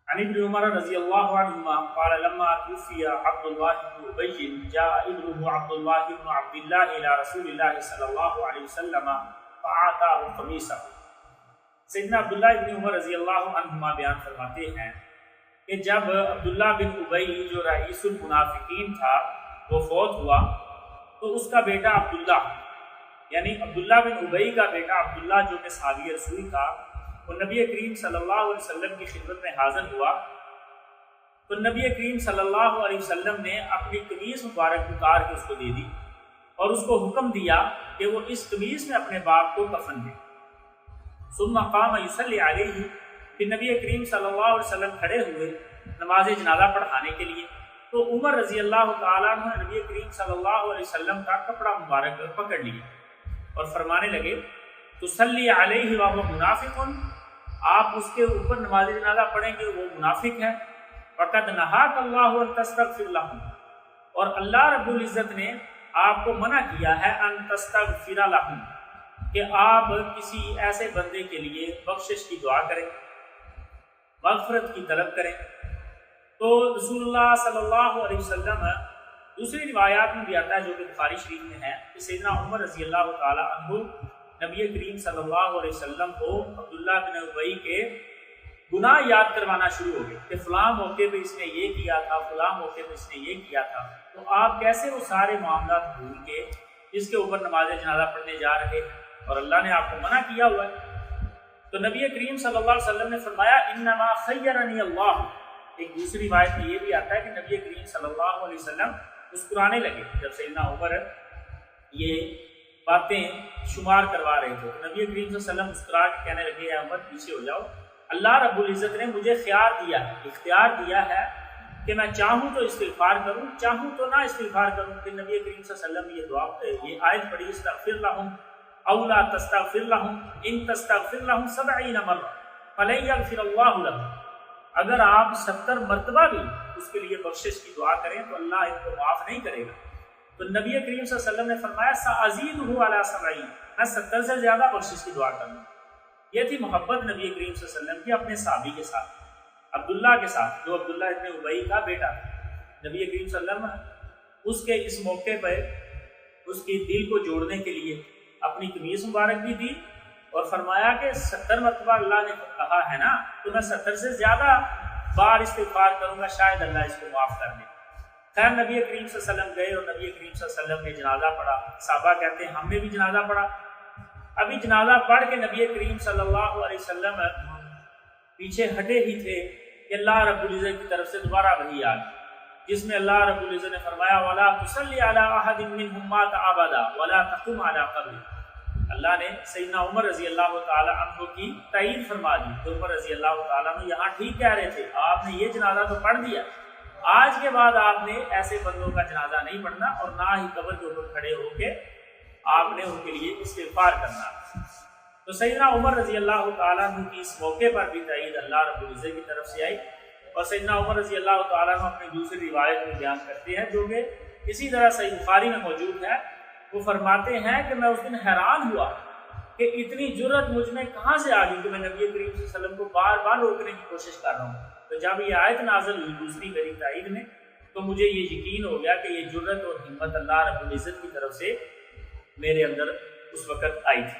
عن ابن عمر رضی اللہ عنہما قال لما توفی عبد اللہ بن ابی جاء ابنه عبد اللہ بن عبد اللہ الى رسول اللہ صلی اللہ علیہ وسلم فاعطاه قمیصہ۔ سیدنا عبداللہ بن عمر رضی اللہ عنہما بیان فرماتے ہیں کہ جب عبداللہ بن ابی جو رئیس المنافقین تھا وہ فوت ہوا تو اس کا بیٹا عبداللہ یعنی عبداللہ بن ابی کا بیٹا عبداللہ جو کہ صحابی رسول تھا وہ نبی کریم صلی اللہ علیہ وسلم کی خدمت میں حاضر ہوا تو نبی کریم صلی اللہ علیہ وسلم نے اپنی قمیص مبارک اتار کے اس کو دے دی اور اس کو حکم دیا کہ وہ اس قمیص میں اپنے باپ کو کفن دے۔ ثم قام یصلی علیہ، پھر نبی کریم صلی اللہ علیہ وسلم کھڑے ہوئے نماز جنازہ پڑھانے کے لیے تو عمر رضی اللہ تعالیٰ عنہ نے نبی کریم صلی اللہ علیہ وسلم کا کپڑا مبارک پکڑ لیا اور فرمانے لگے تصلی علیہ وہو منافق، آپ اس کے اوپر نماز جنازہ پڑھیں گے وہ منافق ہے۔ وقد نہاک اللہ ان تستغفر لہم، اور اللہ رب العزت نے آپ کو منع کیا ہے ان تستغفر لہم کہ آپ کسی ایسے بندے کے لیے بخشش کی دعا کریں، مغفرت کی طلب کریں۔ تو رسول اللہ صلی اللہ علیہ وسلم دوسری روایات میں بھی آتا ہے جو کہ بخاری شریف میں ہے کہ سیدنا عمر رضی اللہ تعالی عنہ نبی کریم صلی اللہ علیہ وسلم کو عبداللہ بن ابی کے گناہ یاد کروانا شروع ہو گئے کہ فلاں موقع پہ اس نے یہ کیا تھا، فلاں موقع پہ اس نے یہ کیا تھا، تو آپ کیسے وہ سارے معاملات بھول کے اس کے اوپر نماز جنازہ پڑھنے جا رہے ہیں اور اللہ نے آپ کو منع کیا ہوا ہے۔ تو نبی کریم صلی اللہ علیہ وسلم نے فرمایا انما خیرنی اللہ۔ ایک دوسری روایت میں یہ بھی آتا ہے کہ نبی کریم صلی اللہ علیہ وسلم مسکرانے لگے جب سیدنا عمر یہ باتیں شمار کروا رہے تھے تو نبی کریم صلی اللہ علیہ وسلم مسکرا کے کہنے لگے اے عمر پیچھے ہو جاؤ، اللہ رب العزت نے مجھے اختیار دیا ہے کہ میں چاہوں تو استغفار کروں، چاہوں تو نہ استغفار کروں۔ کہ نبی کریم صلی اللہ علیہ وسلم یہ آیت پڑھی استغفر لہم او لا تستغفر لہم ان تستغفر لہم 70 مرہ فلن یغفر اللہ لہم، اگر آپ 70 مرتبہ بھی اس کے لیے بخشش کی دعا کریں تو اللہ ان کو معاف نہیں کرے گا۔ تو نبی کریم صلی اللہ علیہ وسلم نے فرمایا سأزیدہ علی 70، میں 70 سے زیادہ بخشش کی دعا کروں۔ یہ تھی محبت نبی کریم صلی اللہ علیہ وسلم کی اپنے صحابی کے ساتھ، عبداللہ کے ساتھ جو عبداللہ ابن ابی کا بیٹا تھا۔ نبی کریم صلی اللہ علیہ وسلم اس کے اس موقع پر اس کے دل کو جوڑنے کے لیے اپنی قمیص مبارک بھی دی اور فرمایا کہ 70 مرتبہ اللہ نے کہا ہے نا تو میں 70 سے زیادہ بار استغفار کروں گا، شاید اللہ اس کو معاف کر دے۔ خیر نبی کریم صلی اللہ علیہ وسلم گئے اور نبی کریم صلی اللہ علیہ وسلم نے جنازہ پڑھا۔ صحابہ کہتے ہیں ہم نے بھی جنازہ پڑھا۔ ابھی جنازہ پڑھ کے نبی کریم صلی اللہ علیہ وسلم پیچھے ہٹے ہی تھے کہ اللہ رب العزت کی طرف سے دوبارہ وحی آ گئی جس میں اللہ رب العزت نے فرمایا وَلَا تُصَلِّ عَلَىٰ أَحَدٍ مِّنْهُمْ مَاتَ أَبَدًا وَلَا تَقُمْ عَلَىٰ قَبْرِهِ۔ اللہ نے سیدنا عمر رضی اللہ تعالی عنہ کی تائید فرما دی تو عمر رضی اللہ تعالی عنہ یہاں ٹھیک کہہ رہے تھے، آپ نے یہ جنازہ تو پڑھ دیا، آج کے بعد آپ نے ایسے بندوں کا جنازہ نہیں پڑھنا اور نہ ہی قبر کے اوپر کھڑے ہو کے آپ نے ان کے لیے استغفار کرنا۔ تو سیدنا عمر رضی اللہ تعالیٰ عنہ کی اس موقع پر بھی تائید اللہ رب العزت کی طرف سے آئی اور سیدنا عمر رضی اللہ تعالیٰ عنہ اپنی دوسری روایت میں بیان کرتے ہیں جو کہ اسی طرح صحیح بخاری میں موجود ہے۔ وہ فرماتے ہیں کہ میں اس دن حیران ہوا کہ اتنی جرت مجھ میں کہاں سے آ گئی کہ میں نبی کریم صلی اللہ علیہ وسلم کو بار بار روکنے کی کوشش کر رہا ہوں۔ تو جب یہ آیت نازل ہوئی دوسری میری تائید میں تو مجھے یہ یقین ہو گیا کہ یہ جرت اور ہمت اللہ رب العزت کی طرف سے میرے اندر اس وقت آئی تھی۔